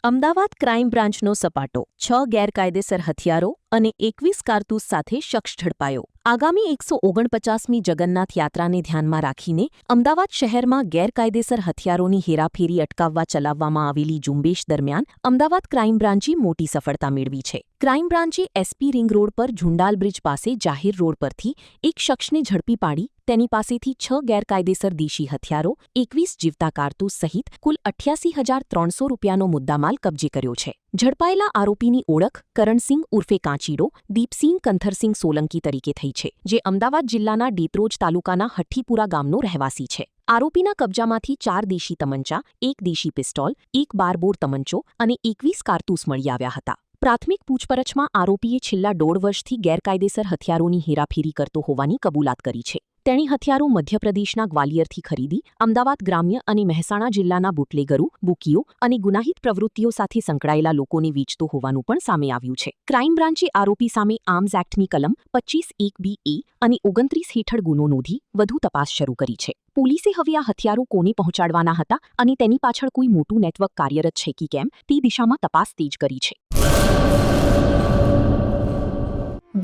Ahmedabad crime બ્રાન્ચનો સપાટો 6 ગેરકાયદેસર હથિયારો અને 21 કારતૂસ સાથે શખ્સ ઝડપાયો. આગામી 149મી જગન્નાથ યાત્રાને ધ્યાનમાં રાખીને અમદાવાદ શહેરમાં ગેરકાયદેસર હથિયારોની હેરાફેરી અટકાવવા ચલાવવામાં આવેલી ઝુંબેશ દરમિયાન અમદાવાદ ક્રાઇમ બ્રાન્ચે મોટી સફળતા મેળવી છે. ક્રાઇમ બ્રાન્ચે એસપી રિંગ રોડ પર ઝુંડાલ બ્રિજ પાસે જાહેર રોડ પરથી એક શખ્સને ઝડપી પાડી તેની પાસેથી 6 ગેરકાયદેસર દેશી હથિયારો, 21 જીવતા કારતૂસ સહિત કુલ 88,300 રૂપિયાનો મુદ્દામાલ કબજે કર્યો છે. ઝડપાયેલા આરોપીની ઓળખ કરણસિંહ ઉર્ફે કાંચીડો, દીપસિંહ કંથરસિંહ સોલંકી તરીકે થઈ છે, જે અમદાવાદ જિલ્લાના ડેત્રોજ તાલુકાના હઠ્ઠીપુરા ગામનો રહેવાસી છે. આરોપીના કબજામાંથી 4 દેશી તમંચા, 1 દેશી પિસ્તોલ, 1 બારબોર તમંચો અને 21 કારતૂસ મળી આવ્યા હતા. પ્રાથમિક પૂછપરછમાં આરોપીએ છેલ્લા 1.5 વર્ષથી ગેરકાયદેસર હથિયારોની હેરાફેરી કરતો હોવાની કબૂલાત કરી છે. તેણે હથિયારો મધ્યપ્રદેશના ગ્વાલિયરથી ખરીદી અમદાવાદ ગ્રામ્ય અને મહેસાણા જિલ્લાના બુટલેગરો, બુકીઓ અને ગુનાહિત પ્રવૃત્તિઓ સાથે સંકળાયેલા લોકોને વેચતો હોવાનું પણ સામે આવ્યું છે. ક્રાઇમ બ્રાન્ચે આરોપી સામે આર્મ્સ એક્ટની કલમ 25(1)(b)(a) અને 29 હેઠળ ગુનો નોંધી વધુ તપાસ શરૂ કરી છે. પોલીસે હવે આ હથિયારો કોને પહોંચાડવાના હતા અને તેની પાછળ કોઈ મોટું નેટવર્ક કાર્યરત છે કે કેમ તે દિશામાં તપાસ તેજ કરી છે.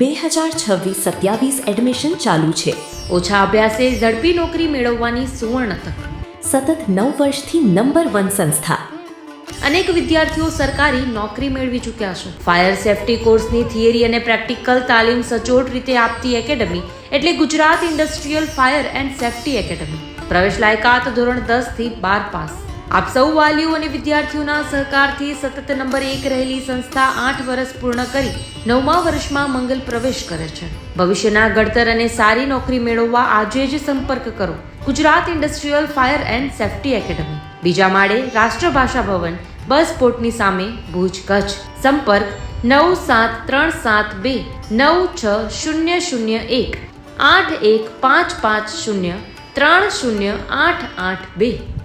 2026-27 એડમિશન ચાલુ છે. ઓછા અભ્યાસે ઝડપી નોકરી મેળવવાની સુવર્ણ તક. સતત 9 વર્ષથી નંબર 1 સંસ્થા. અનેક વિદ્યાર્થીઓ સરકારી નોકરી મેળવી ચૂક્યા છે. ફાયર સેફટી કોર્સની થિયરી અને પ્રેક્ટિકલ તાલીમ સચોટ રીતે આપતી એકેડમી એટલે Gujarat industrial fire and safety academy. પ્રવેશ લાયકાત ધોરણ 10 થી 12 પાસ. આપ સૌ વાલીઓ અને વિદ્યાર્થીઓના સહકારથી સતત નંબર 1 રહેલી સંસ્થા 8 વર્ષ પૂર્ણ કરી 9મા વર્ષમાં મંગલ પ્રવેશ કરે છે. ભવિષ્યના ઘડતર અને સારી નોકરી મેળવવા આજે જ સંપર્ક કરો Gujarat industrial fire and safety academy, બીજા માળે રાષ્ટ્રભાષા ભવન, બસ પોર્ટની સામે, ભુજ, કચ્છ. સંપર્ક 9737296001 8155030882.